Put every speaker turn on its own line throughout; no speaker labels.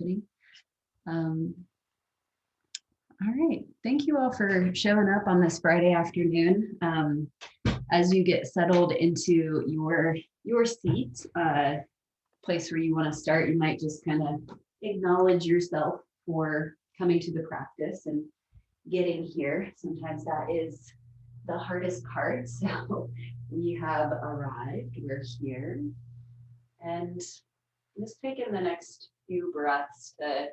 happening. All right, thank you all for showing up on this Friday afternoon. As you get settled into your seat, place where you want to start, you might just kind of acknowledge yourself for coming to the practice and getting here. Sometimes that is the hardest part. So we have arrived, we're here, and just taking the next few breaths to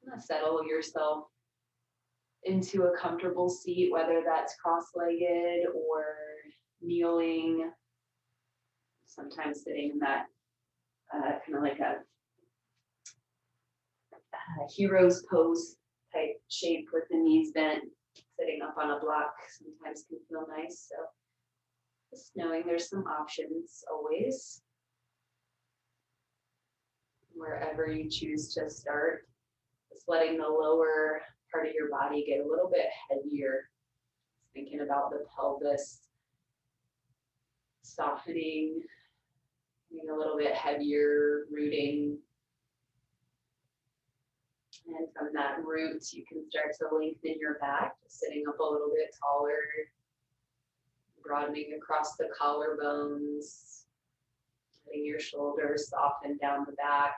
kind of settle yourself into a comfortable seat, whether that's cross-legged or kneeling, sometimes sitting in that kind of like a hero's pose type shape with the knees bent. Sitting up on a block sometimes can feel nice. So just knowing there's some options always. Wherever you choose to start, just letting the lower part of your body get a little bit heavier. Thinking about the pelvis softening, being a little bit heavier, rooting. And from that root, you can start to lengthen your back, sitting up a little bit taller, broadening across the collarbones, letting your shoulders soften down the back.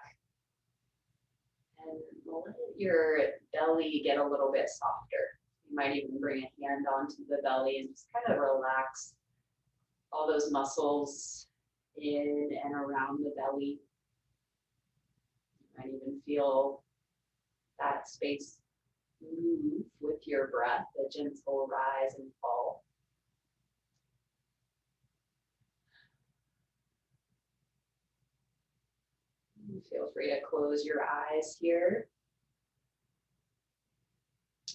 And let your belly get a little bit softer. You might even bring a hand onto the belly and just kind of relax all those muscles in and around the belly. You might even feel that space move with your breath, a gentle rise and fall. Feel free to close your eyes here,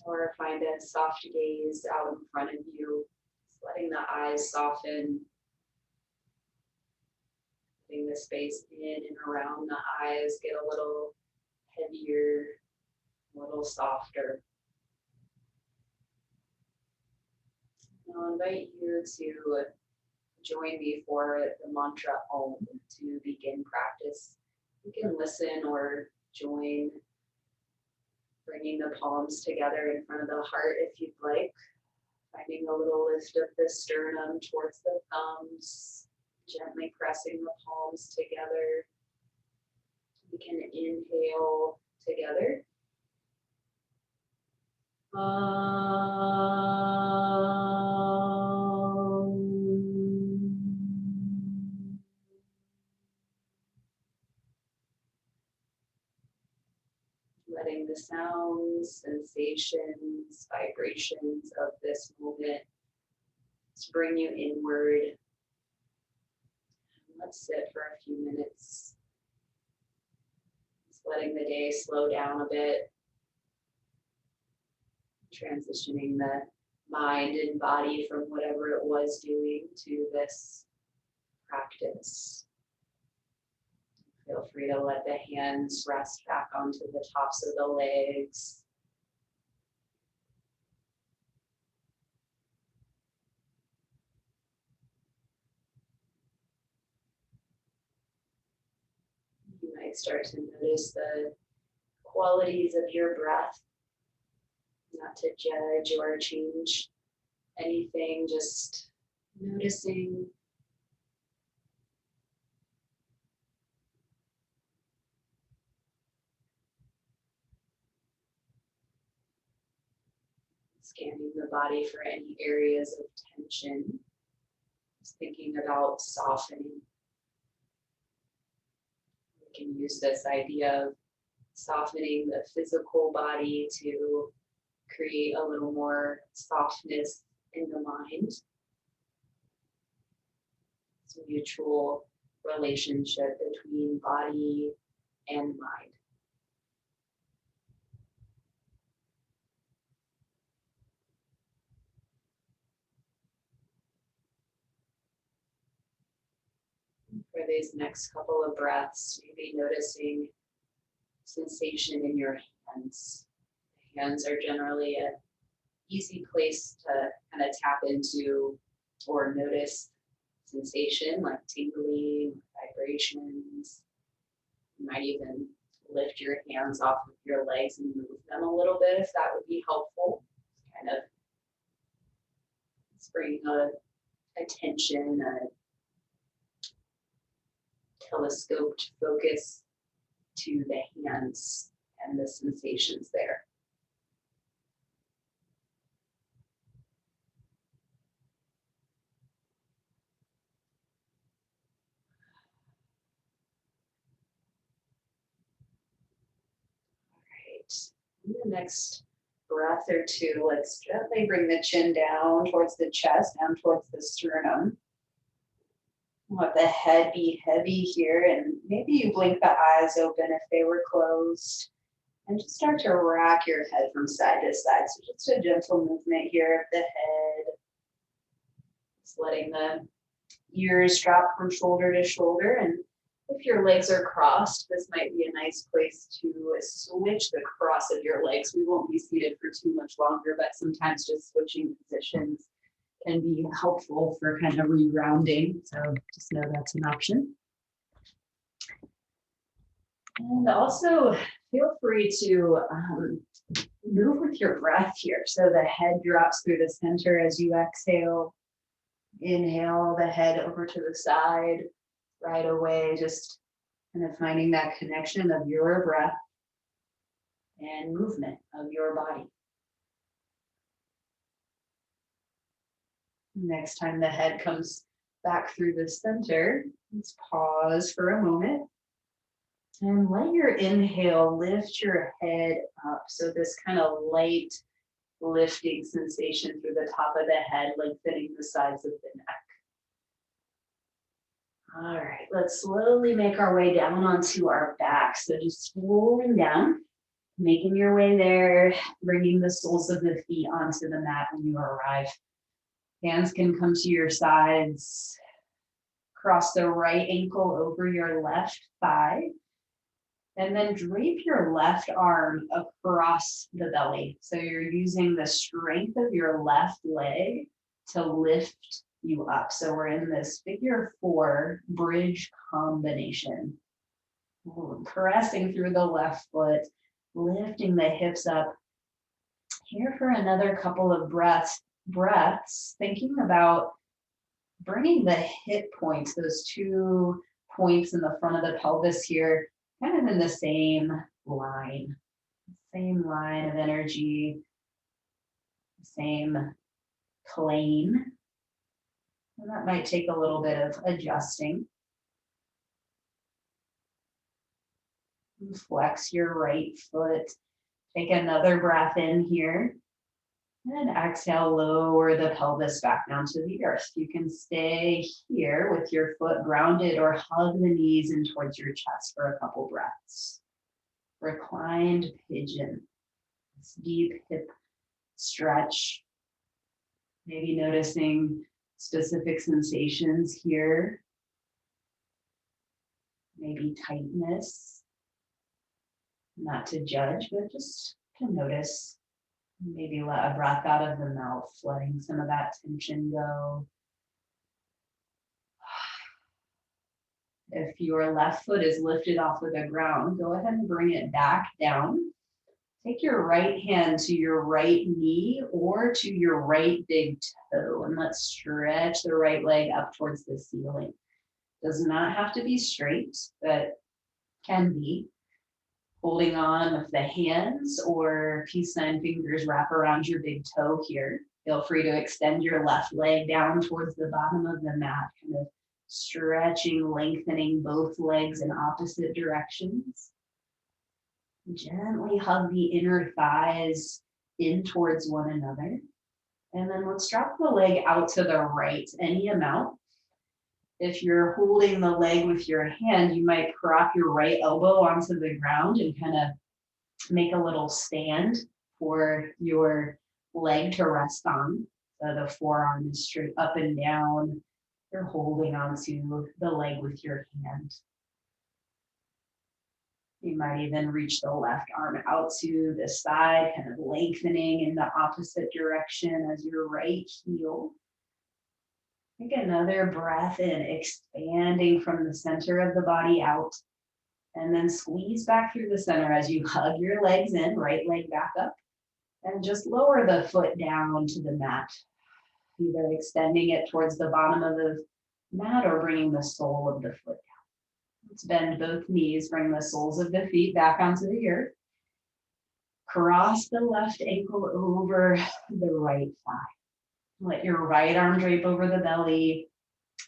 or find a soft gaze out in front of you, just letting the eyes soften, letting the space in and around the eyes get a little heavier, a little softer. I'll invite you to join me for the mantra Om to begin practice. You can listen or join, bringing the palms together in front of the heart if you'd like. Finding a little lift of the sternum towards the thumbs, gently pressing the palms together. We can inhale together. Letting the sounds, sensations, vibrations of this moment bring you inward. Let's sit for a few minutes. Just letting the day slow down a bit. Transitioning the mind and body from whatever it was doing to this practice. Feel free to let the hands rest back onto the tops of the legs. You might start to notice the qualities of your breath, not to judge or change anything, just noticing. Scanning the body for any areas of tension. Just thinking about softening. We can use this idea of softening the physical body to create a little more softness in the mind. It's a mutual relationship between body and mind. For these next couple of breaths, maybe noticing sensation in your hands. The hands are generally an easy place to kind of tap into or notice sensation like tingling, vibrations. You might even lift your hands off of your legs and move them a little bit if that would be helpful. Kind of bring attention, a telescoped focus to the hands and the sensations there. In the next breath or two, let's gently bring the chin down towards the chest, down towards the sternum. Let the head be heavy here, and maybe you blink the eyes open if they were closed. And just start to rack your head from side to side. So just a gentle movement here of the head. Just letting the ears drop from shoulder to shoulder. And if your legs are crossed, this might be a nice place to switch the cross of your legs. We won't be seated for too much longer, but sometimes just switching positions can be helpful for kind of regrounding. So just know that's an option. And also feel free to move with your breath here. So the head drops through the center as you exhale. Inhale the head over to the side. Right away, just kind of finding that connection of your breath and movement of your body. Next time the head comes back through the center, let's pause for a moment and let your inhale lift your head up. So this kind of light lifting sensation through the top of the head, lengthening the sides of the neck. All right, let's slowly make our way down onto our back. So just rolling down, making your way there, bringing the soles of the feet onto the mat when you arrive. Hands can come to your sides. Cross the right ankle over your left thigh. And then drape your left arm across the belly. So you're using the strength of your left leg to lift you up. So we're in this figure 4 bridge combination. Pressing through the left foot, lifting the hips up. Here for another couple of breaths, thinking about bringing the hip points, those 2 points in the front of the pelvis here, kind of in the same line of energy, same plane. And that might take a little bit of adjusting. Flex your right foot. Take another breath in here. And then exhale, lower the pelvis back down to the earth. You can stay here with your foot grounded or hug the knees in towards your chest for a couple breaths. Reclined pigeon. This deep hip stretch. Maybe noticing specific sensations here. Maybe tightness. Not to judge, but just to notice. Maybe let a breath out of the mouth, letting some of that tension go. If your left foot is lifted off of the ground, go ahead and bring it back down. Take your right hand to your right knee or to your right big toe, and let's stretch the right leg up towards the ceiling. Does not have to be straight, but can be. Holding on with the hands or peace sign fingers wrap around your big toe here. Feel free to extend your left leg down towards the bottom of the mat, kind of stretching, lengthening both legs in opposite directions. Gently hug the inner thighs in towards one another. And then let's drop the leg out to the right, any amount. If you're holding the leg with your hand, you might prop your right elbow onto the ground and kind of make a little stand for your leg to rest on. So the forearm is straight up and down. You're holding onto the leg with your hand. You might even reach the left arm out to the side, kind of lengthening in the opposite direction as your right heel. Take another breath in, expanding from the center of the body out. And then squeeze back through the center as you hug your legs in, right leg back up. And just lower the foot down to the mat, either extending it towards the bottom of the mat or bringing the sole of the foot down. Let's bend both knees, bring the soles of the feet back onto the earth. Cross the left ankle over the right thigh. Let your right arm drape over the belly,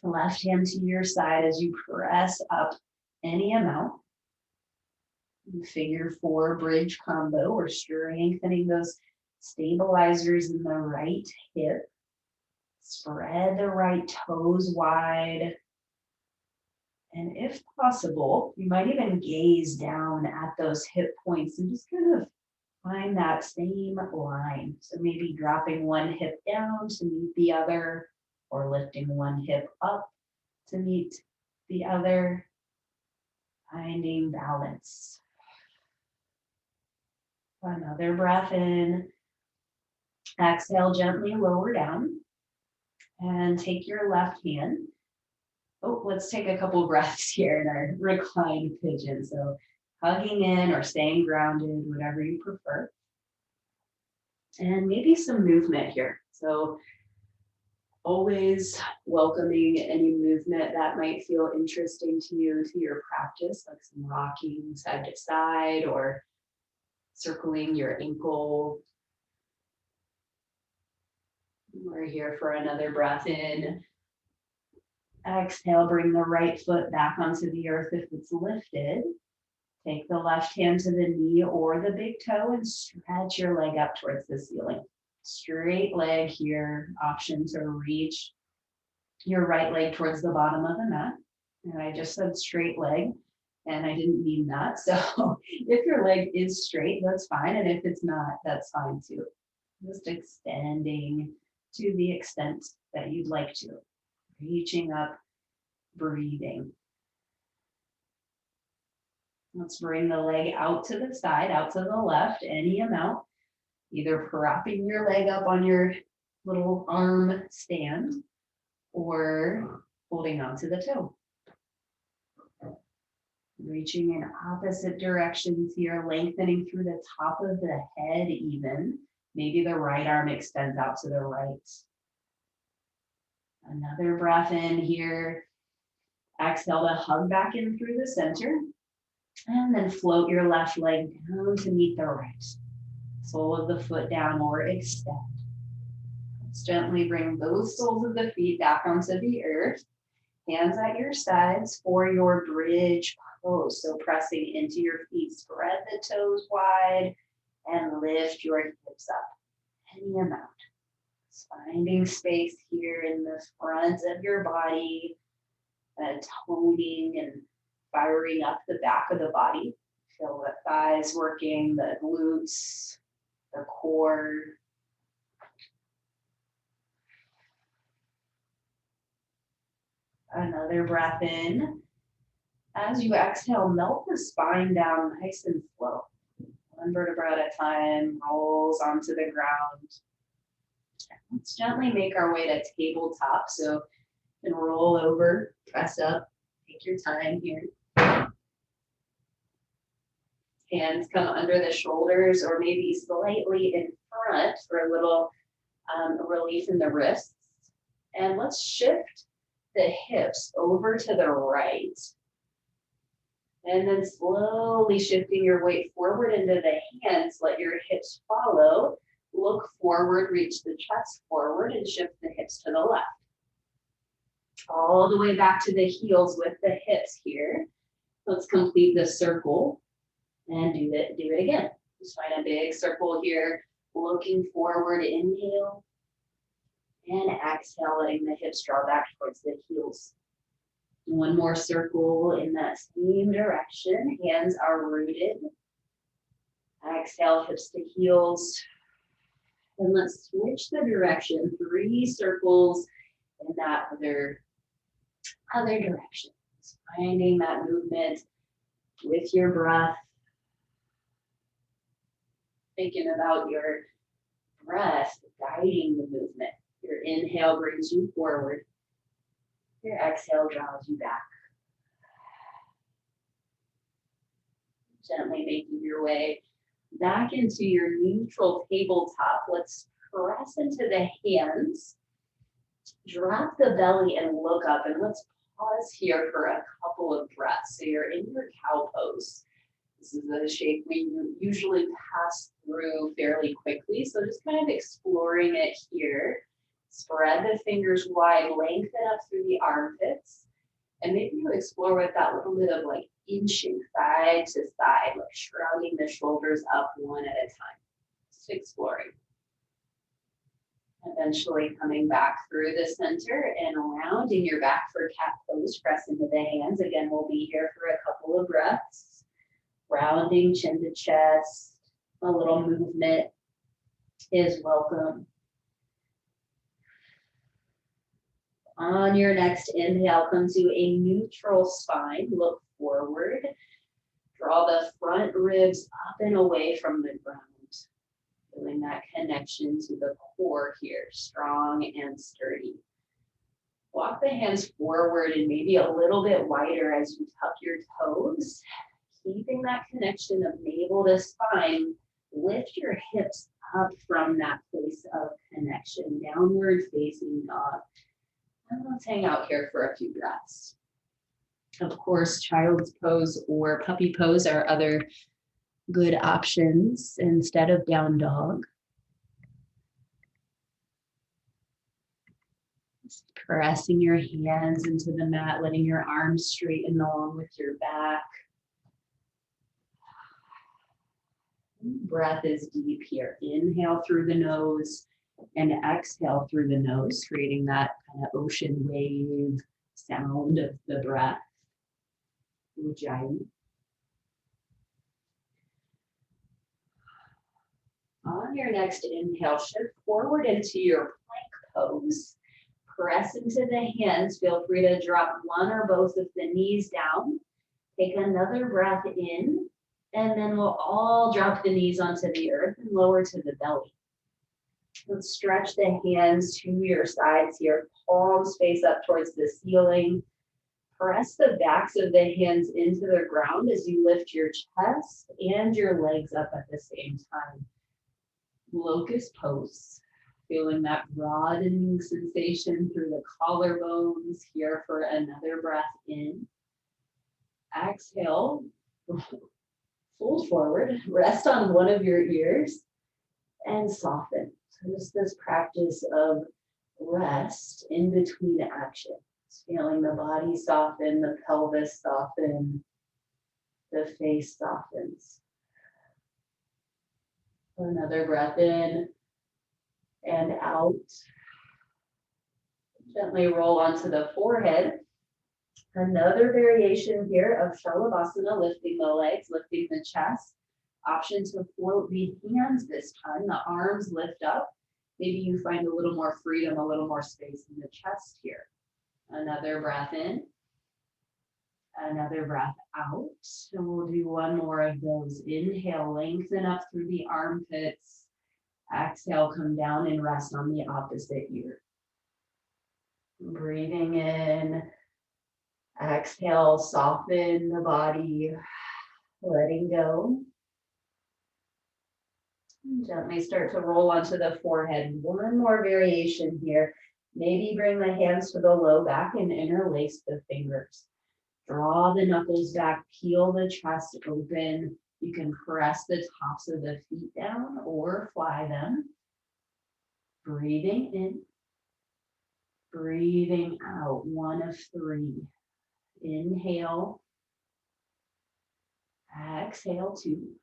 left hand to your side as you press up any amount. Figure 4 bridge combo. We're strengthening those stabilizers in the right hip. Spread the right toes wide. And if possible, you might even gaze down at those hip points and just kind of find that same line. So maybe dropping one hip down to meet the other, or lifting one hip up to meet the other. Finding balance. Another breath in. Exhale, gently lower down. And take your left hand. Oh, let's take a couple breaths here in our reclined pigeon. So hugging in or staying grounded, whatever you prefer. And maybe some movement here. So always welcoming any movement that might feel interesting to you, to your practice, like some rocking side to side or circling your ankle. We're here for another breath in. Exhale, bring the right foot back onto the earth if it's lifted. Take the left hand to the knee or the big toe and stretch your leg up towards the ceiling. Straight leg here, option to reach your right leg towards the bottom of the mat. And I just said straight leg, and I didn't mean that. So if your leg is straight, that's fine. And if it's not, that's fine too. Just extending to the extent that you'd like to. Reaching up, breathing. Let's bring the leg out to the side, out to the left, any amount. Either propping your leg up on your little arm stand or holding onto the toe. Reaching in opposite directions here, lengthening through the top of the head even. Maybe the right arm extends out to the right. Another breath in here. Exhale to hug back in through the center. And then float your left leg down to meet the right. Sole of the foot down or extend. Let's gently bring both soles of the feet back onto the earth. Hands at your sides for your bridge pose. So pressing into your feet, spread the toes wide and lift your hips up. Any amount. Just finding space here in the front of your body, toning and firing up the back of the body. Feel the thighs working, the glutes, the core. Another breath in. As you exhale, melt the spine down nice and slow. One vertebra at a time, rolls onto the ground. Let's gently make our way to tabletop. So you can roll over, press up, take your time here. Hands come under the shoulders or maybe slightly in front for a little relief in the wrists. And let's shift the hips over to the right. And then slowly shifting your weight forward into the hands, let your hips follow. Look forward, reach the chest forward and shift the hips to the left. All the way back to the heels with the hips here. Let's complete the circle and do it again. Just find a big circle here, looking forward, inhale. And exhale, letting the hips draw back towards the heels. One more circle in that same direction. Hands are rooted. Exhale, hips to heels. And let's switch the direction. 3 circles in that other direction. Finding that movement with your breath. Thinking about your breath guiding the movement. Your inhale brings you forward. Your exhale draws you back. Gently making your way back into your neutral tabletop. Let's press into the hands, drop the belly and look up, and let's pause here for a couple of breaths. So you're in your cow pose. This is a shape we usually pass through fairly quickly, so just kind of exploring it here. Spread the fingers wide, lengthen up through the armpits, and maybe you explore with that little bit of like inching side to side, like shrugging the shoulders up one at a time. Just exploring. Eventually coming back through the center and rounding your back for cat pose. Press into the hands. Again, we'll be here for a couple of breaths. Rounding chin to chest. A little movement is welcome. On your next inhale, come to a neutral spine. Look forward. Draw the front ribs up and away from the ground. Feeling that connection to the core here, strong and sturdy. Walk the hands forward and maybe a little bit wider as you tuck your toes. Keeping that connection of navel to spine. Lift your hips up from that place of connection. Downward facing dog. And let's hang out here for a few breaths. Of course, child's pose or puppy pose are other good options instead of down dog. Just pressing your hands into the mat, letting your arms straighten along with your back. Breath is deep here. Inhale through the nose and exhale through the nose, creating that kind of ocean wave sound of the breath. Ujjayi. On your next inhale, shift forward into your plank pose. Press into the hands. Feel free to drop one or both of the knees down. Take another breath in, and then we'll all drop the knees onto the earth and lower to the belly. Let's stretch the hands to your sides here. Palms face up towards the ceiling. Press the backs of the hands into the ground as you lift your chest and your legs up at the same time. Locust pose. Feeling that broadening sensation through the collarbones. Here for another breath in. Exhale. Fold forward. Rest on one of your ears and soften. So just this practice of rest in between actions. Feeling the body soften, the pelvis soften, the face softens. Another breath in and out. Gently roll onto the forehead. Another variation here of Shalabhasana, lifting the legs, lifting the chest. Option to float the hands this time. The arms lift up. Maybe you find a little more freedom, a little more space in the chest here. Another breath in. Another breath out. And we'll do one more of those. Inhale, lengthen up through the armpits. Exhale, come down and rest on the opposite ear. Breathing in. Exhale, soften the body. Letting go. Gently start to roll onto the forehead. One more variation here. Maybe bring the hands to the low back and interlace the fingers. Draw the knuckles back, peel the chest open. You can press the tops of the feet down or fly them. Breathing in, breathing out. One of three. Inhale. Exhale, two.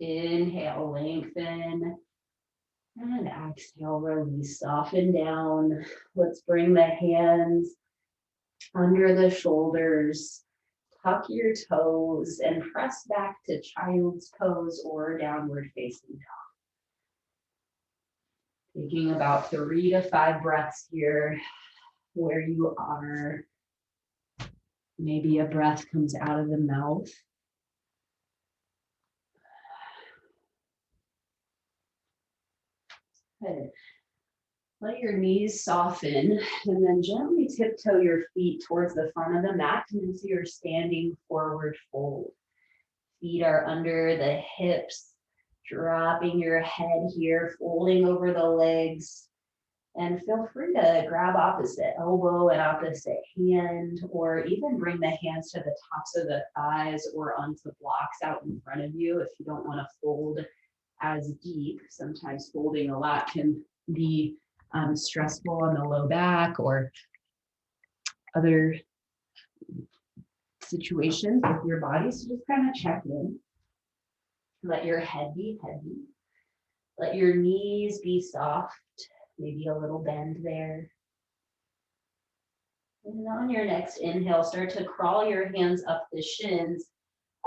Inhale, lengthen. And exhale, release, soften down. Let's bring the hands under the shoulders. Tuck your toes and press back to child's pose or downward facing dog. Taking about 3 to 5 breaths here where you are. Maybe a breath comes out of the mouth. Good. Let your knees soften and then gently tiptoe your feet towards the front of the mat into your standing forward fold. Feet are under the hips, dropping your head here, folding over the legs. And feel free to grab opposite elbow and opposite hand, or even bring the hands to the tops of the thighs or onto blocks out in front of you if you don't want to fold as deep. Sometimes folding a lot can be stressful on the low back or other situations with your body. So just kind of check in. Let your head be heavy. Let your knees be soft, maybe a little bend there. And on your next inhale, start to crawl your hands up the shins,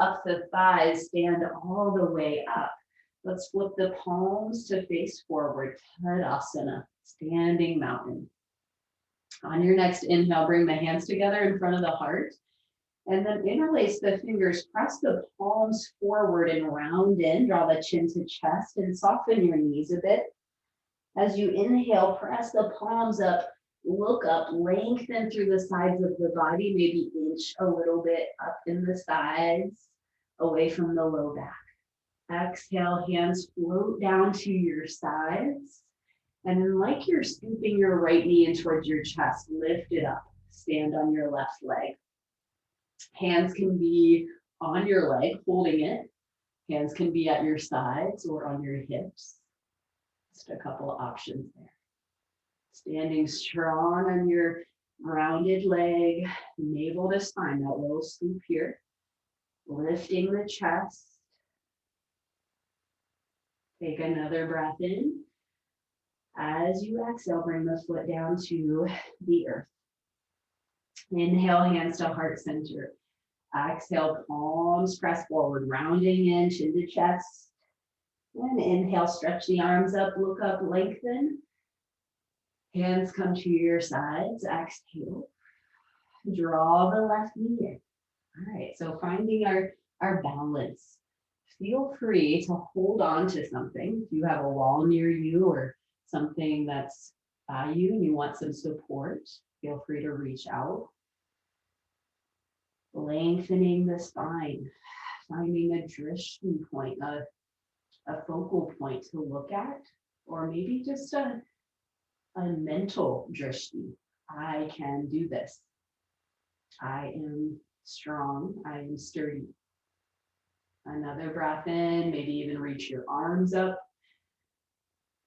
up the thighs, stand all the way up. Let's flip the palms to face forward, Tadasana, standing mountain. On your next inhale, bring the hands together in front of the heart, and then interlace the fingers, press the palms forward and round in, draw the chin to chest, and soften your knees a bit. As you inhale, press the palms up, look up, lengthen through the sides of the body, maybe inch a little bit up in the sides, away from the low back. Exhale, hands float down to your sides. And then like you're scooping your right knee in towards your chest, lift it up, stand on your left leg. Hands can be on your leg, holding it. Hands can be at your sides or on your hips. Just a couple of options there. Standing strong on your rounded leg, navel to spine, that little scoop here. Lifting the chest. Take another breath in. As you exhale, bring the foot down to the earth. Inhale, hands to heart center. Exhale, palms press forward, rounding in, chin to chest. And inhale, stretch the arms up, look up, lengthen. Hands come to your sides. Exhale. Draw the left knee in. All right, so finding our balance. Feel free to hold on to something. If you have a wall near you or something that's by you and you want some support, feel free to reach out. Lengthening the spine, finding a drishti point, a focal point to look at, or maybe just a mental drishti. I can do this. I am strong. I am sturdy. Another breath in, maybe even reach your arms up.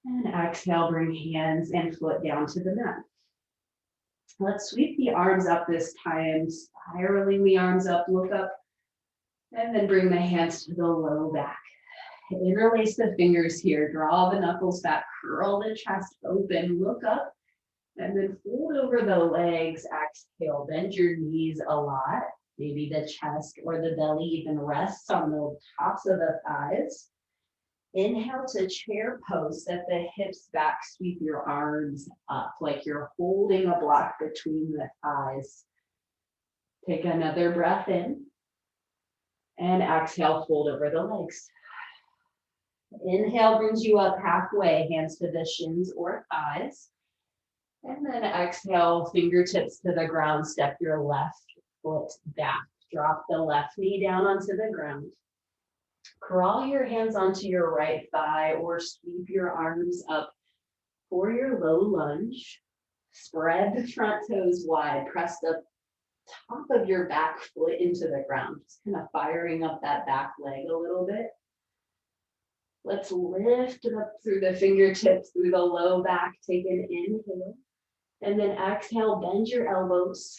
And exhale, bring hands and foot down to the mat. Let's sweep the arms up this time, spiraling the arms up, look up, and then bring the hands to the low back. Interlace the fingers here, draw the knuckles back, curl the chest open, look up, and then fold over the legs. Exhale, bend your knees a lot. Maybe the chest or the belly even rests on the tops of the thighs. Inhale to chair pose, set the hips back, sweep your arms up like you're holding a block between the thighs. Take another breath in and exhale, fold over the legs. Inhale brings you up halfway, hands to the shins or thighs. And then exhale, fingertips to the ground, step your left foot back. Drop the left knee down onto the ground. Crawl your hands onto your right thigh or sweep your arms up for your low lunge. Spread the front toes wide. Press the top of your back foot into the ground. Just kind of firing up that back leg a little bit. Let's lift up through the fingertips, through the low back. Take an inhale. And then exhale, bend your elbows.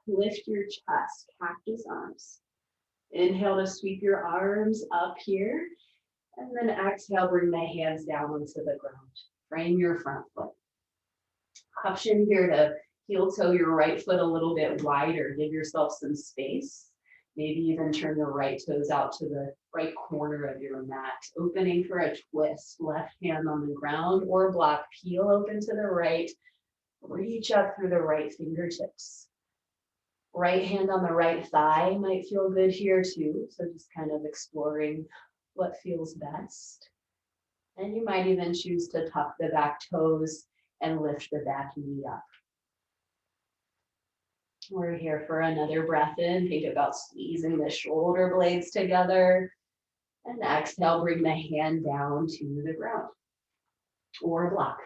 Lift your chest, cactus arms. Inhale to sweep your arms up here. And then exhale, bring the hands down onto the ground. Frame your front foot. Option here to heel toe your right foot a little bit wider. Give yourself some space. Maybe even turn the right toes out to the right corner of your mat. Opening for a twist. Left hand on the ground or block. Peel open to the right. Reach up through the right fingertips. Right hand on the right thigh might feel good here too. So just kind of exploring what feels best. And you might even choose to tuck the back toes and lift the back knee up. We're here for another breath in. Think about squeezing the shoulder blades together. And exhale, bring the hand down to the ground or block.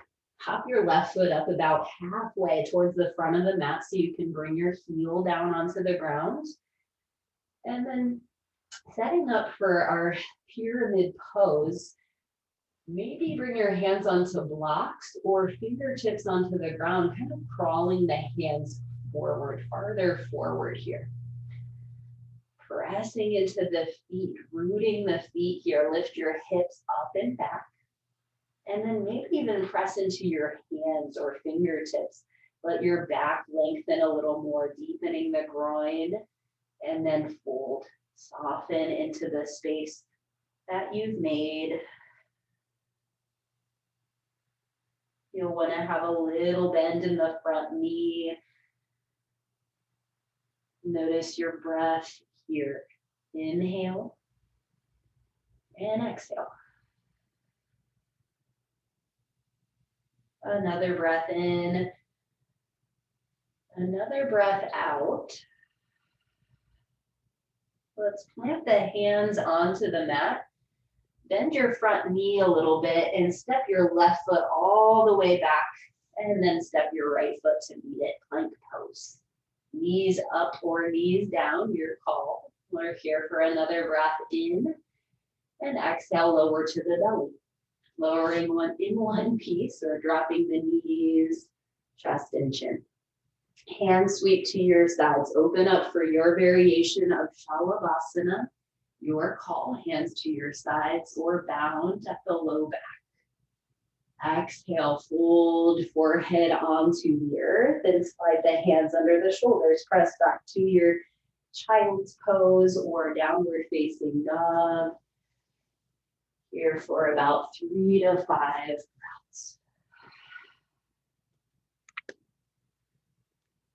Hop your left foot up about halfway towards the front of the mat so you can bring your heel down onto the ground. And then setting up for our pyramid pose, maybe bring your hands onto blocks or fingertips onto the ground, kind of crawling the hands forward, farther forward here. Pressing into the feet, rooting the feet here. Lift your hips up and back. And then maybe even press into your hands or fingertips. Let your back lengthen a little more, deepening the groin. And then fold, soften into the space that you've made. You'll want to have a little bend in the front knee. Notice your breath here. Inhale and exhale. Another breath in. Another breath out. Let's plant the hands onto the mat. Bend your front knee a little bit and step your left foot all the way back. And then step your right foot to meet it, plank pose. Knees up or knees down, your call. We're here for another breath in. And exhale, lower to the belly. Lowering in one piece or dropping the knees, chest and chin. Hands sweep to your sides. Open up for your variation of Shalabhasana. Your call, hands to your sides or bound at the low back. Exhale, fold forehead onto the earth and slide the hands under the shoulders. Press back to your child's pose or downward facing dog. Here for about 3 to 5 breaths.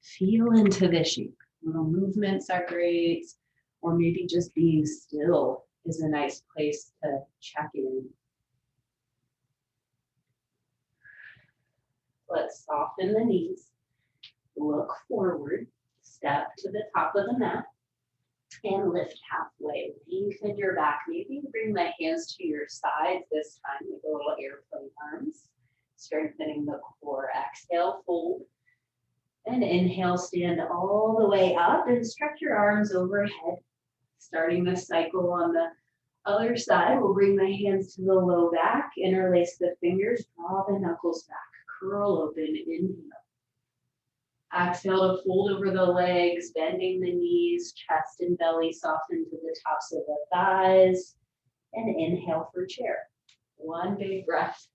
Feel into the shape. Little movements are great, or maybe just being still is a nice place to check in. Let's soften the knees, look forward, step to the top of the mat, and lift halfway. Lengthen your back. Maybe bring the hands to your sides this time, like a little airplane arms, strengthening the core. Exhale, fold. And inhale, stand all the way up and stretch your arms overhead. Starting the cycle on the other side, we'll bring the hands to the low back, interlace the fingers, draw the knuckles back, curl open, inhale. Exhale to fold over the legs, bending the knees, chest and belly soften to the tops of the thighs, and inhale for chair. One big breath,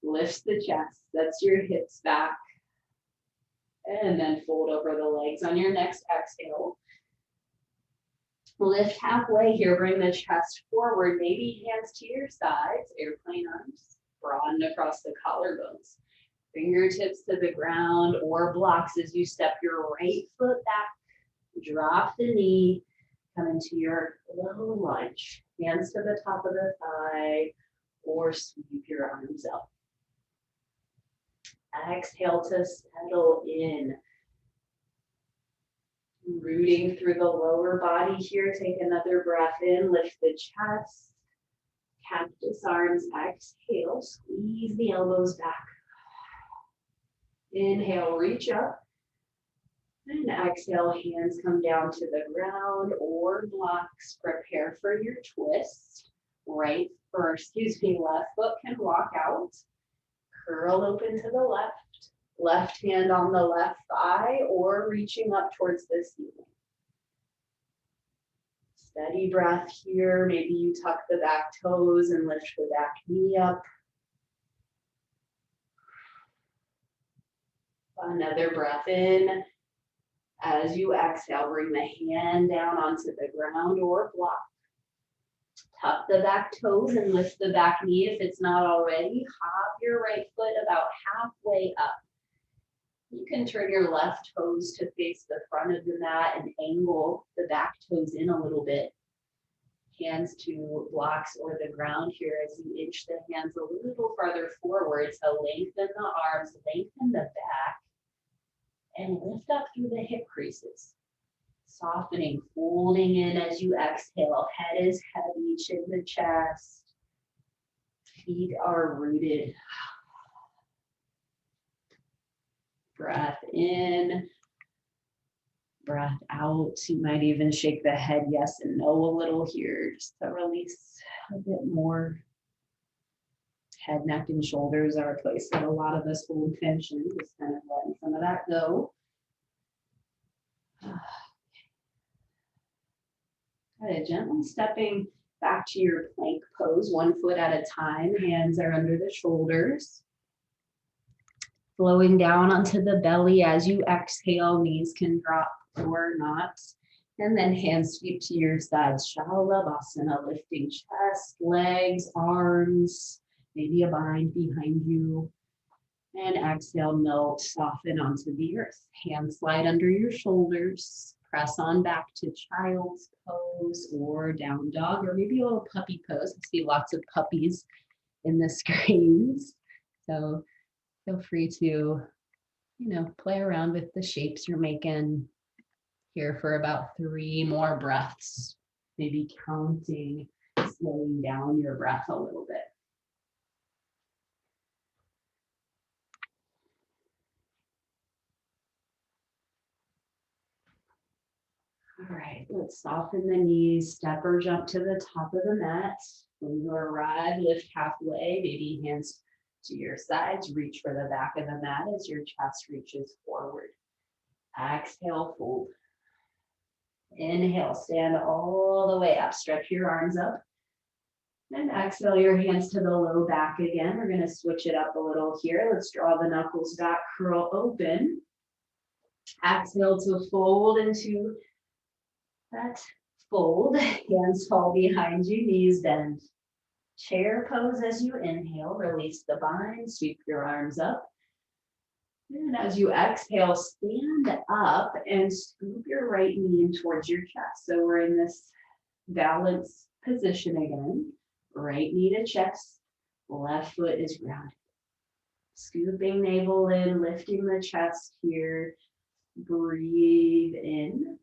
lifts the chest, sets your hips back, and then fold over the legs on your next exhale. Lift halfway here, bring the chest forward, maybe hands to your sides, airplane arms, broaden across the collarbones. Fingertips to the ground or blocks as you step your right foot back, drop the knee, come into your low lunge. Hands to the top of the thigh or sweep your arms up. Exhale to settle in. Rooting through the lower body here. Take another breath in, lift the chest, cactus arms, exhale, squeeze the elbows back. Inhale, reach up. And exhale, hands come down to the ground or blocks. Prepare for your twist. Left foot can walk out. Curl open to the left. Left hand on the left thigh or reaching up towards the ceiling. Steady breath here. Maybe you tuck the back toes and lift the back knee up. Another breath in. As you exhale, bring the hand down onto the ground or block. Tuck the back toes and lift the back knee if it's not already. Hop your right foot about halfway up. You can turn your left toes to face the front of the mat and angle the back toes in a little bit. hands to blocks or the ground here as you inch the hands a little farther forward. So lengthen the arms, lengthen the back, and lift up through the hip creases. Softening, folding in as you exhale. Head is heavy, chin to chest. Feet are rooted. Breath in, breath out. You might even shake the head yes and no a little here, just to release a bit more. Head, neck, and shoulders are a place that a lot of us hold tension, just kind of letting some of that go. Good. Gently stepping back to your plank pose, 1 foot at a time. Hands are under the shoulders. Flowing down onto the belly as you exhale, knees can drop or not. And then hands sweep to your sides. Shalabhasana, lifting chest, legs, arms, maybe a bind behind you. And exhale, melt, soften onto the earth. Hands slide under your shoulders. Press on back to child's pose or down dog, or maybe a little puppy pose. I see lots of puppies in the screens. So feel free to, play around with the shapes you're making here for about 3 more breaths. Maybe counting, slowing down your breath a little bit. All right, let's soften the knees, step or jump to the top of the mat. When you arrive, lift halfway, maybe hands to your sides, reach for the back of the mat as your chest reaches forward. Exhale, fold. Inhale, stand all the way up, stretch your arms up. And exhale your hands to the low back again. We're going to switch it up a little here. Let's draw the knuckles back, curl open. Exhale to fold into that fold. Hands fall behind you, knees bend. Chair pose as you inhale, release the bind, sweep your arms up. And as you exhale, stand up and scoop your right knee in towards your chest. So we're in this balanced position again. Right knee to chest, left foot is grounded. Scooping navel in, lifting the chest here. Breathe in.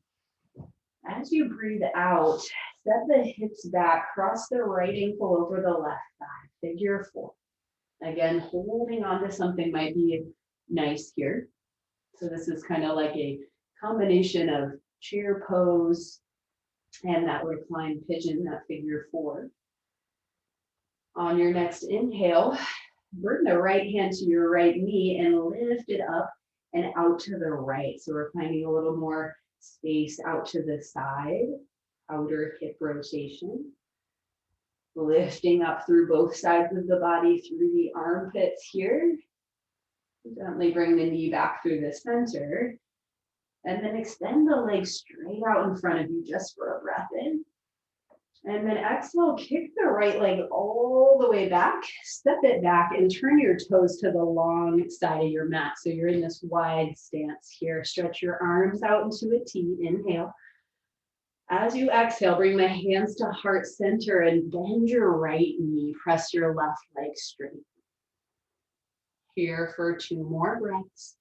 As you breathe out, step the hips back, cross the right ankle over the left thigh, figure 4. Again, holding on to something might be nice here. So this is kind of like a combination of chair pose and that reclined pigeon, that figure 4. On your next inhale, bring the right hand to your right knee and lift it up and out to the right. So we're finding a little more space out to the side, outer hip rotation. Lifting up through both sides of the body, through the armpits here. Gently bring the knee back through the center. And then extend the legs straight out in front of you just for a breath in. And then exhale, kick the right leg all the way back, step it back and turn your toes to the long side of your mat. So you're in this wide stance here. Stretch your arms out into a T, inhale. As you exhale, bring the hands to heart center and bend your right knee, press your left leg straight. Here for 2 more breaths.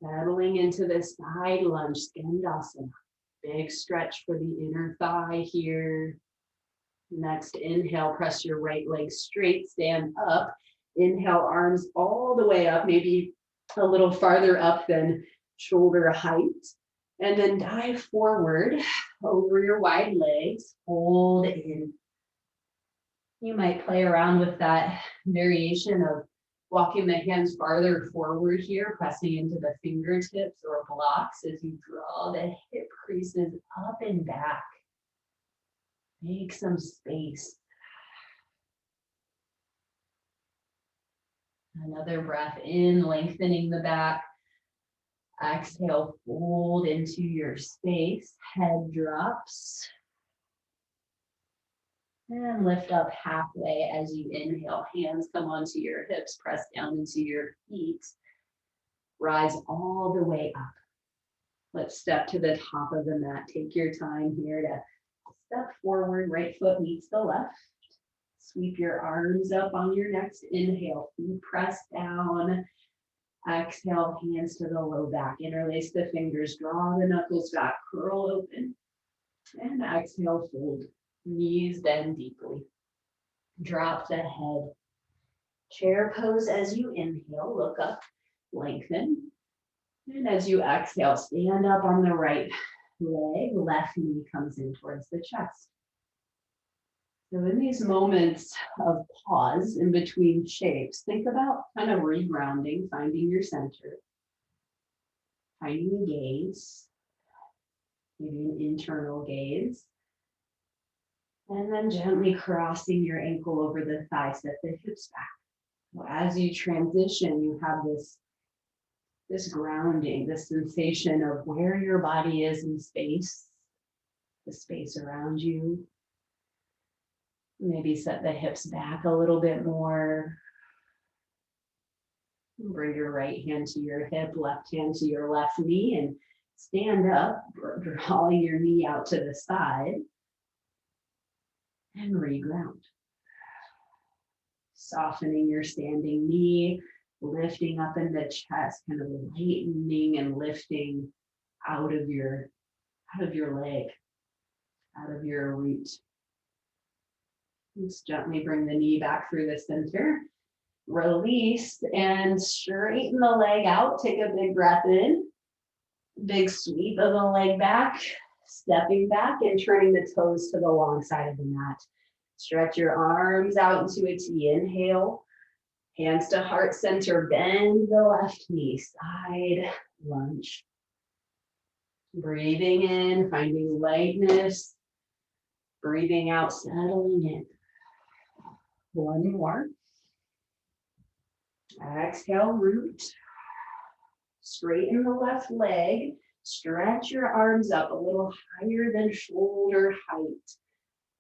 Settling into the side lunge, Skandasana. Big stretch for the inner thigh here. Next inhale, press your right leg straight, stand up. Inhale, arms all the way up, maybe a little farther up than shoulder height. And then dive forward over your wide legs, hold in. You might play around with that variation of walking the hands farther forward here, pressing into the fingertips or blocks as you draw the hip creases up and back. Make some space. Another breath in, lengthening the back. Exhale, fold into your space. Head drops. And lift up halfway as you inhale. Hands come onto your hips, press down into your feet. Rise all the way up. Let's step to the top of the mat. Take your time here to Step forward, right foot meets the left. Sweep your arms up on your next inhale. Feet press down. Exhale, hands to the low back. Interlace the fingers, draw the knuckles back, curl open. And exhale, fold. Knees bend deeply. Drop the head. Chair pose as you inhale, look up, lengthen. And as you exhale, stand up on the right leg, left knee comes in towards the chest. So in these moments of pause in between shapes, think about kind of regrounding, finding your center, finding a gaze, maybe an internal gaze, and then gently crossing your ankle over the thigh, set the hips back. So as you transition, you have this grounding, this sensation of where your body is in space, the space around you. Maybe set the hips back a little bit more. Bring your right hand to your hip, left hand to your left knee, and stand up, drawing your knee out to the side, and reground. Softening your standing knee, lifting up in the chest, kind of lightening and lifting out of your leg, out of your root. Just gently bring the knee back through the center. Release and straighten the leg out. Take a big breath in. Big sweep of the leg back. Stepping back and turning the toes to the long side of the mat. Stretch your arms out into a T. Inhale. Hands to heart center. Bend the left knee. Side lunge. Breathing in, finding lightness. Breathing out, settling in. One more. Exhale, root. Straighten the left leg. Stretch your arms up a little higher than shoulder height.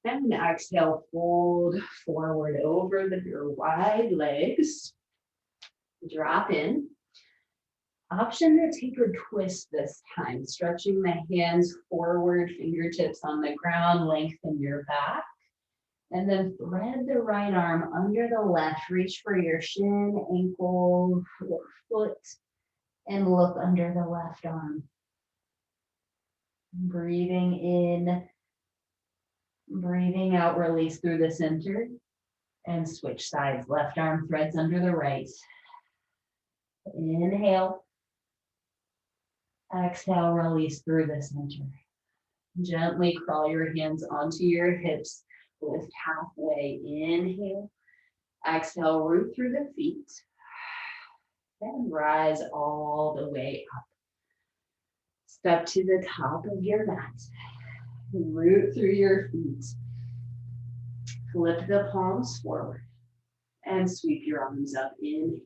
And exhale, fold forward over your wide legs. Drop in. Option to take a twist this time. Stretching the hands forward, fingertips on the ground, lengthen your back. And then thread the right arm under the left. Reach for your shin, ankle, or foot, and look under the left arm. Breathing in, breathing out, release through the center. And switch sides. Left arm threads under the right. Inhale. Exhale, release through the center. Gently crawl your hands onto your hips. Lift halfway. Inhale. Exhale, root through the feet. And rise all the way up. Step to the top of your mat. Root through your feet. Flip the palms forward. And sweep your arms up. Inhale.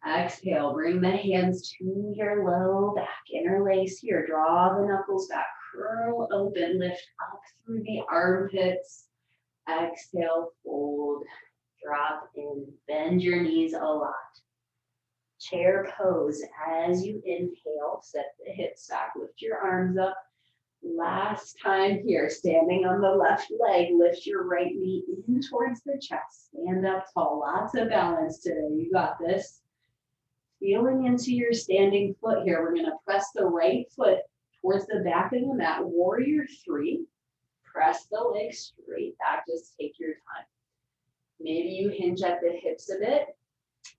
Exhale, bring the hands to your low back. Interlace here. Draw the knuckles back. Curl open. Lift up through the armpits. Exhale, fold. Drop in. Bend your knees a lot. Chair pose. As you inhale, set the hips back. Lift your arms up. Last time here, standing on the left leg. Lift your right knee in towards the chest. Stand up tall. Lots of balance today. You got this. Feeling into your standing foot here. We're going to press the right foot towards the back of the mat. Warrior 3. Press the leg straight back. Just take your time. Maybe you hinge at the hips a bit.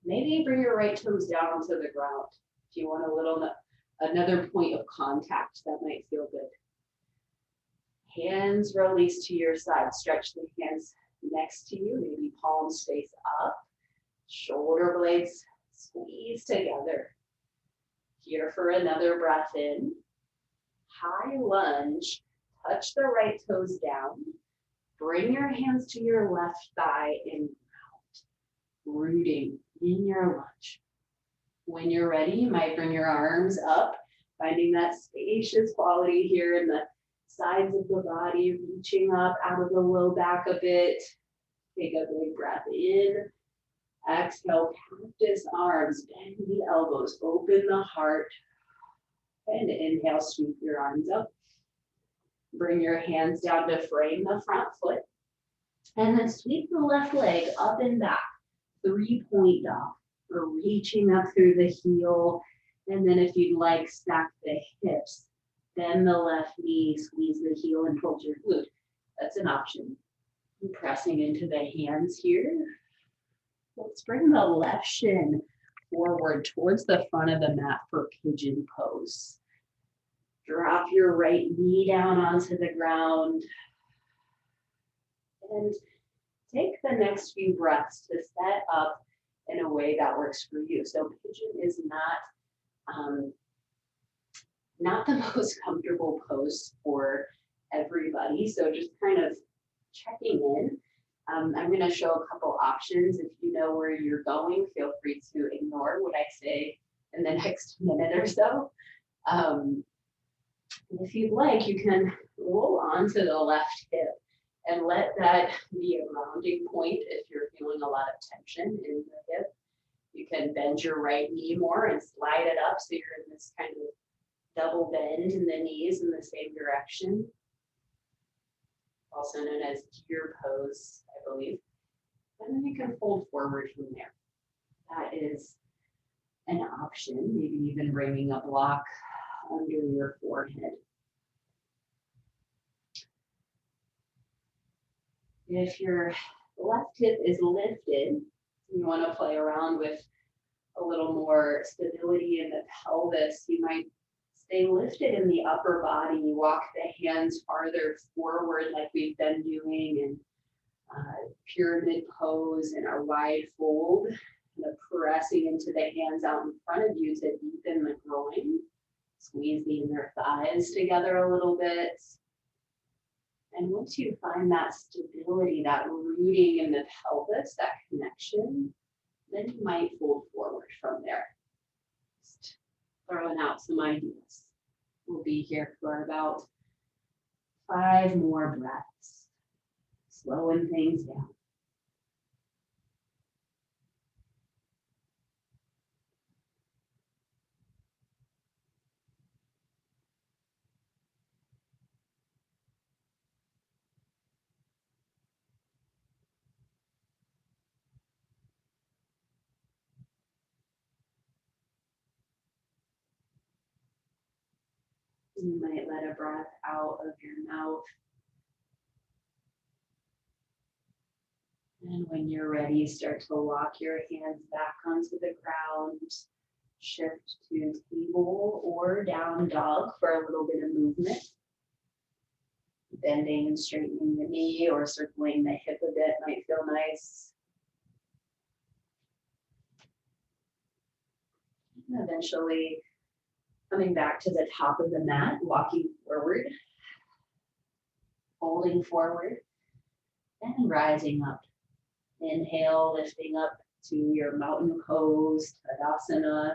Maybe you bring your right toes down onto the ground. If you want another point of contact, that might feel good. Hands release to your side. Stretch the hands next to you. Maybe palms face up. Shoulder blades squeeze together. Here for another breath in. High lunge. Touch the right toes down. Bring your hands to your left thigh and out. Rooting in your lunge. When you're ready, you might bring your arms up, finding that spacious quality here in the sides of the body, reaching up out of the low back a bit. Take a big breath in. Exhale, cactus arms, bend the elbows, open the heart. And inhale, sweep your arms up. Bring your hands down to frame the front foot. And then sweep the left leg up and back, 3-point dog. We're reaching up through the heel. And then if you'd like, stack the hips. Bend the left knee, squeeze the heel and hold your glute. That's an option. Pressing into the hands here. Let's bring the left shin forward towards the front of the mat for pigeon pose. Drop your right knee down onto the ground. And take the next few breaths to set up in a way that works for you. So pigeon is not the most comfortable pose for everybody. So just kind of checking in. I'm going to show a couple options. If you know where you're going, feel free to ignore what I say in the next minute or so. If you'd like, you can roll onto the left hip and let that be a grounding point if you're feeling a lot of tension in the hip. You can bend your right knee more and slide it up so you're in this kind of double bend in the knees in the same direction. Also known as deer pose, I believe. And then you can fold forward from there. That is an option, maybe even bringing a block under your forehead. If your left hip is lifted, you want to play around with a little more stability in the pelvis, you might stay lifted in the upper body. Walk the hands farther forward like we've been doing in pyramid pose and our wide fold. Pressing into the hands out in front of you to deepen the groin. Squeeze the inner thighs together a little bit. And once you find that stability, that rooting in the pelvis, that connection, then you might fold forward from there. Just throwing out some ideas. We'll be here for about 5 more breaths, slowing things down. You might let a breath out of your mouth. And when you're ready, start to walk your hands back onto the ground. Shift to table or down dog for a little bit of movement. Bending and straightening the knee or circling the hip a bit might feel nice. And eventually coming back to the top of the mat, walking forward, folding forward, and rising up. Inhale, lifting up to your mountain pose, Tadasana.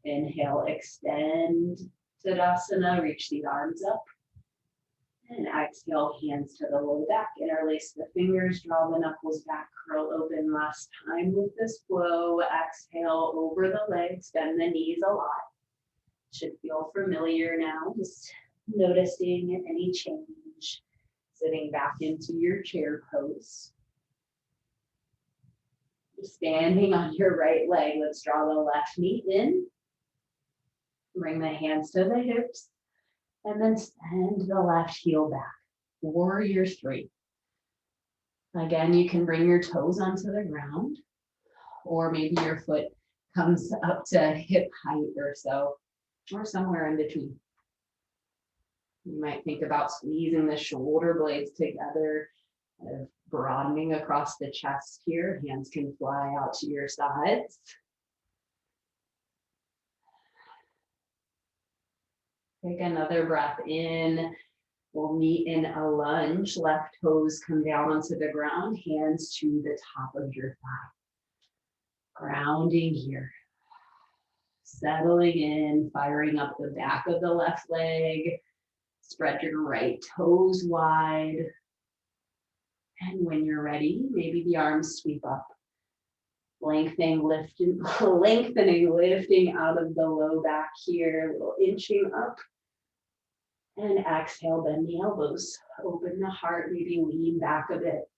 Inhale, extend Tadasana, reach the arms up. And exhale, hands to the low back, interlace the fingers, draw the knuckles back, curl open last time with this flow. Exhale over the legs, bend the knees a lot. Should feel familiar now, just noticing any change. Sitting back into your chair pose. Standing on your right leg, let's draw the left knee in. Bring the hands to the hips. And then send the left heel back. Warrior 3. Again, you can bring your toes onto the ground. Or maybe your foot comes up to hip height or so. Or somewhere in between. You might think about squeezing the shoulder blades together, kind of broadening across the chest here. Hands can fly out to your sides. Take another breath in. We'll meet in a lunge. Left toes come down onto the ground, hands to the top of your thigh. Grounding here. Settling in, firing up the back of the left leg. Spread your right toes wide. And when you're ready, maybe the arms sweep up. Lengthening, lifting out of the low back here, a little inching up. And exhale, bend the elbows, open the heart, maybe lean back a bit.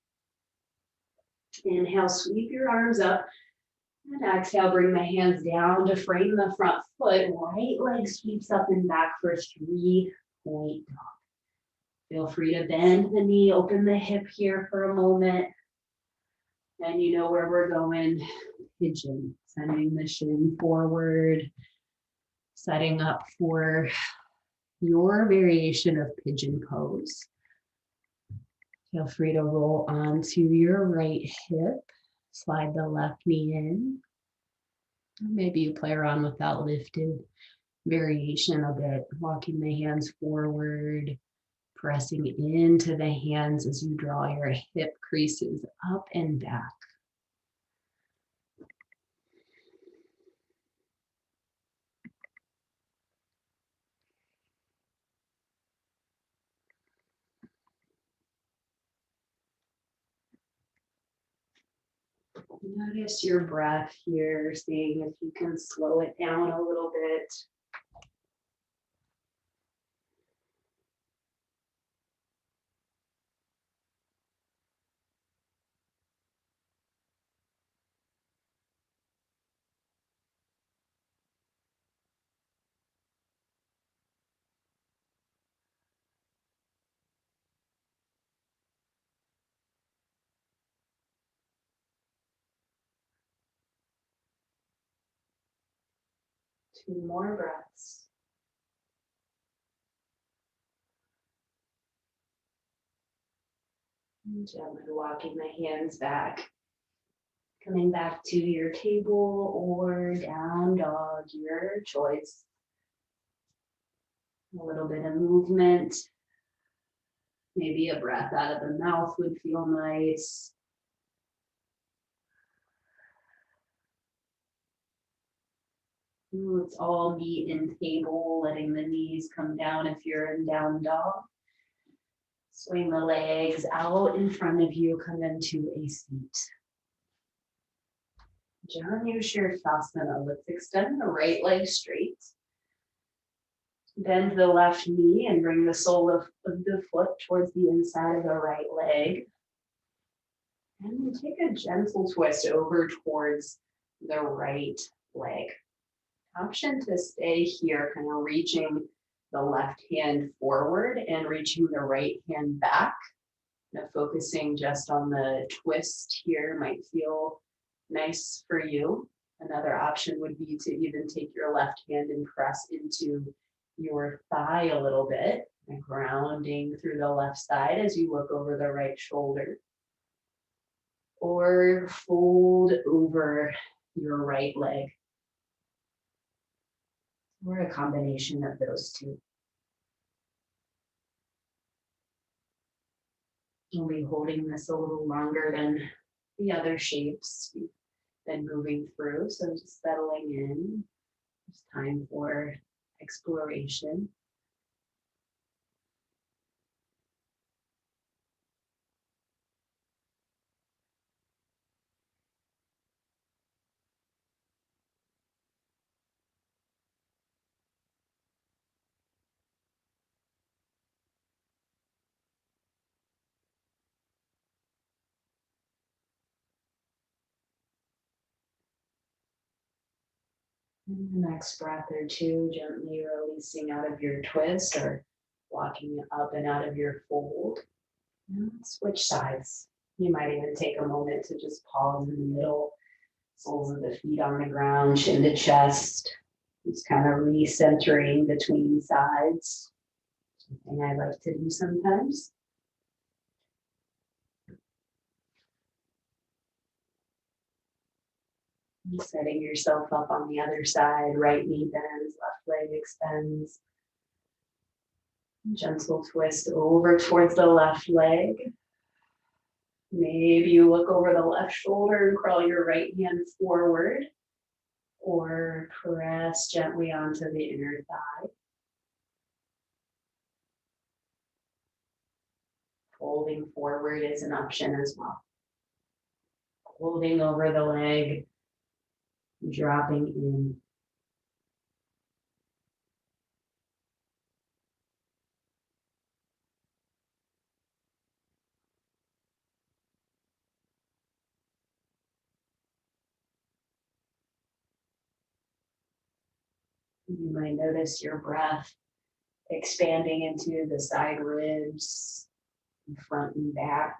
Inhale, sweep your arms up. And exhale, bring my hands down to frame the front foot. Right leg sweeps up and back for 3-point dog. Feel free to bend the knee, open the hip here for a moment. And you know where we're going. Pigeon, sending the shin forward, setting up for your variation of pigeon pose. Feel free to roll onto your right hip, slide the left knee in. Maybe you play around with that lifted variation a bit, walking the hands forward, pressing into the hands as you draw your hip creases up and back. Notice your breath here, seeing if you can slow it down a little bit. Two more breaths. And gently walking the hands back. Coming back to your table or down dog, your choice. A little bit of movement. Maybe a breath out of the mouth would feel nice. Let's all meet in table, letting the knees come down if you're in down dog. Swing the legs out in front of you, come into a seat. Janu Shirsasana. Let's extend the right leg straight. Bend the left knee and bring the sole of the foot towards the inside of the right leg. And we take a gentle twist over towards the right leg. Option to stay here, kind of reaching the left hand forward and reaching the right hand back. Now focusing just on the twist here might feel nice for you. Another option would be to even take your left hand and press into your thigh a little bit, and grounding through the left side as you look over the right shoulder. Or fold over your right leg. Or a combination of those two. We'll be holding this a little longer than the other shapes we've been moving through. So just settling in. It's time for exploration. And the next breath or two, gently releasing out of your twist or walking up and out of your fold. And switch sides. You might even take a moment to just pause in the middle, soles of the feet on the ground, chin to chest. Just kind of recentering between sides. Something I like to do sometimes. Setting yourself up on the other side, right knee bends, left leg extends. Gentle twist over towards the left leg. Maybe you look over the left shoulder and crawl your right hand forward, or press gently onto the inner thigh. Folding forward is an option as well. Holding over the leg, dropping in. You might notice your breath expanding into the side ribs, front and back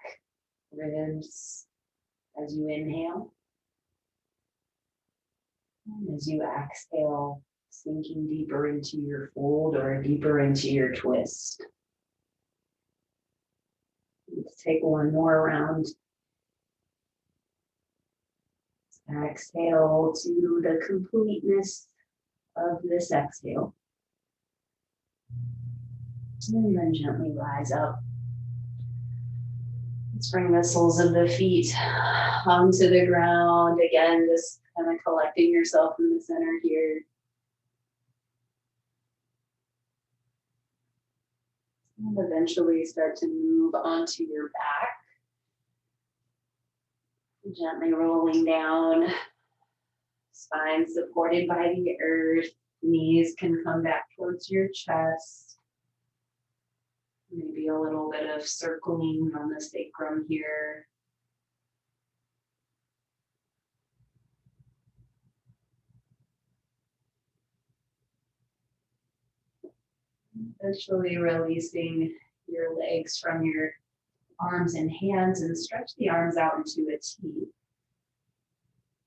ribs as you inhale. And as you exhale, sinking deeper into your fold or deeper into your twist. Let's take one more round. Exhale to the completeness of this exhale. And then gently rise up. Let's bring the soles of the feet onto the ground. Again, just kind of collecting yourself in the center here. And eventually start to move onto your back. Gently rolling down. Spine supported by the earth. Knees can come back towards your chest. Maybe a little bit of circling on the sacrum here. Eventually releasing your legs from your arms and hands and stretch the arms out into a T.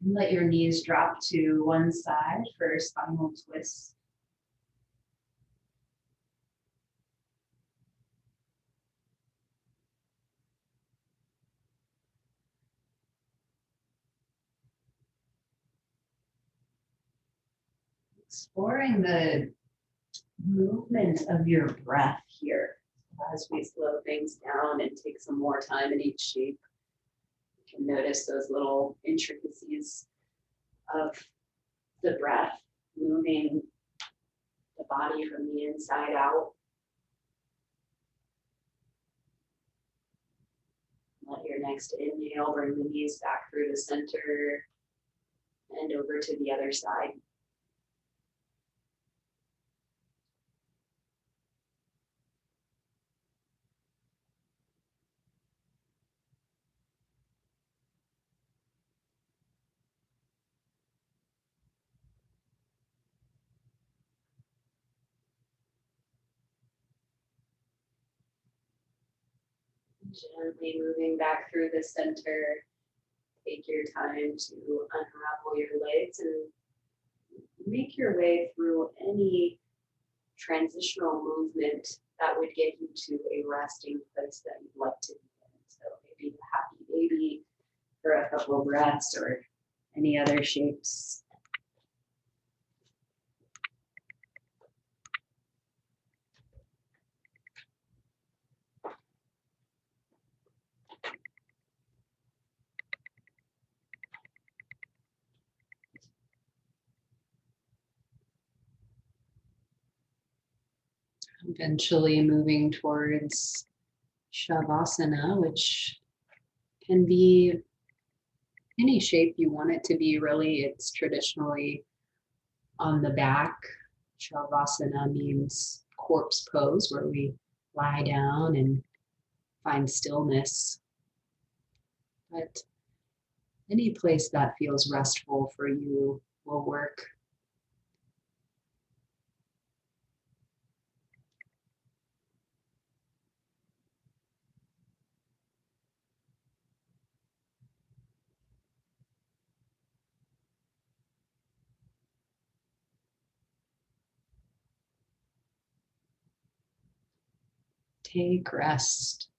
And let your knees drop to one side for a spinal twist. Exploring the movement of your breath here as we slow things down and take some more time in each shape. You can notice those little intricacies of the breath moving the body from the inside out. Let your next inhale bring the knees back through the center and over to the other side. Gently moving back through the center. Take your time to unravel your legs and make your way through any transitional movement that would get you to a resting place that you'd like to be in. So maybe a happy baby for a couple of breaths or any other shapes. Eventually moving towards Shavasana, which can be any shape you want it to be, really. It's traditionally on the back. Shavasana means corpse pose, where we lie down and find stillness. But any place that feels restful for you will work. Take rest.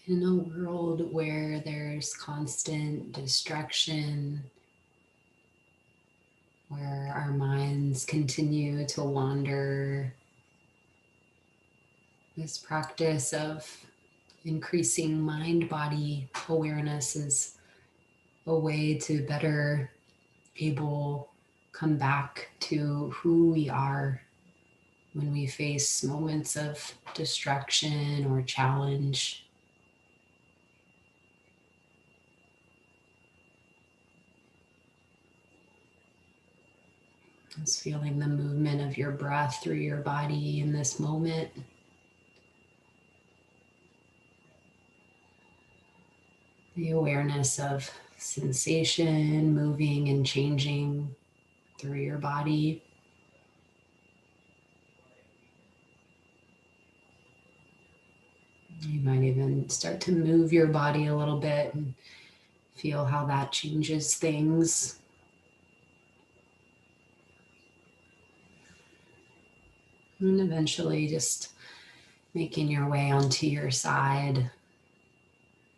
In a world where there's constant distraction, where our minds continue to wander, this practice of increasing mind-body awareness is a way to better able come back to who we are when we face moments of distraction or challenge. Just feeling the movement of your breath through your body in this moment. The awareness of sensation moving and changing through your body. You might even start to move your body a little bit and feel how that changes things. And eventually just making your way onto your side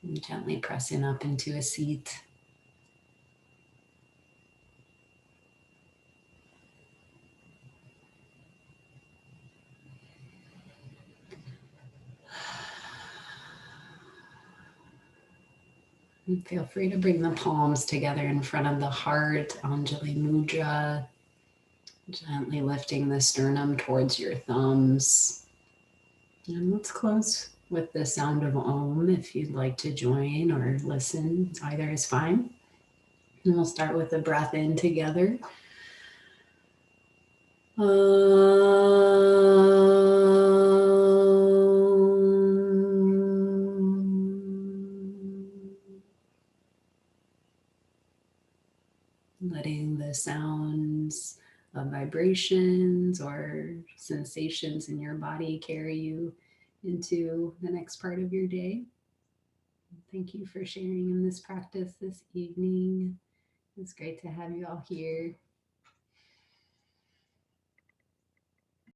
and gently pressing up into a seat. And feel free to bring the palms together in front of the heart, Anjali Mudra, gently lifting the sternum towards your thumbs. And let's close with the sound of Om if you'd like to join or listen. Either is fine. And we'll start with a breath in together. Letting the sounds of vibrations or sensations in your body carry you into the next part of your day. Thank you for sharing in this practice this evening. It's great to have you all here.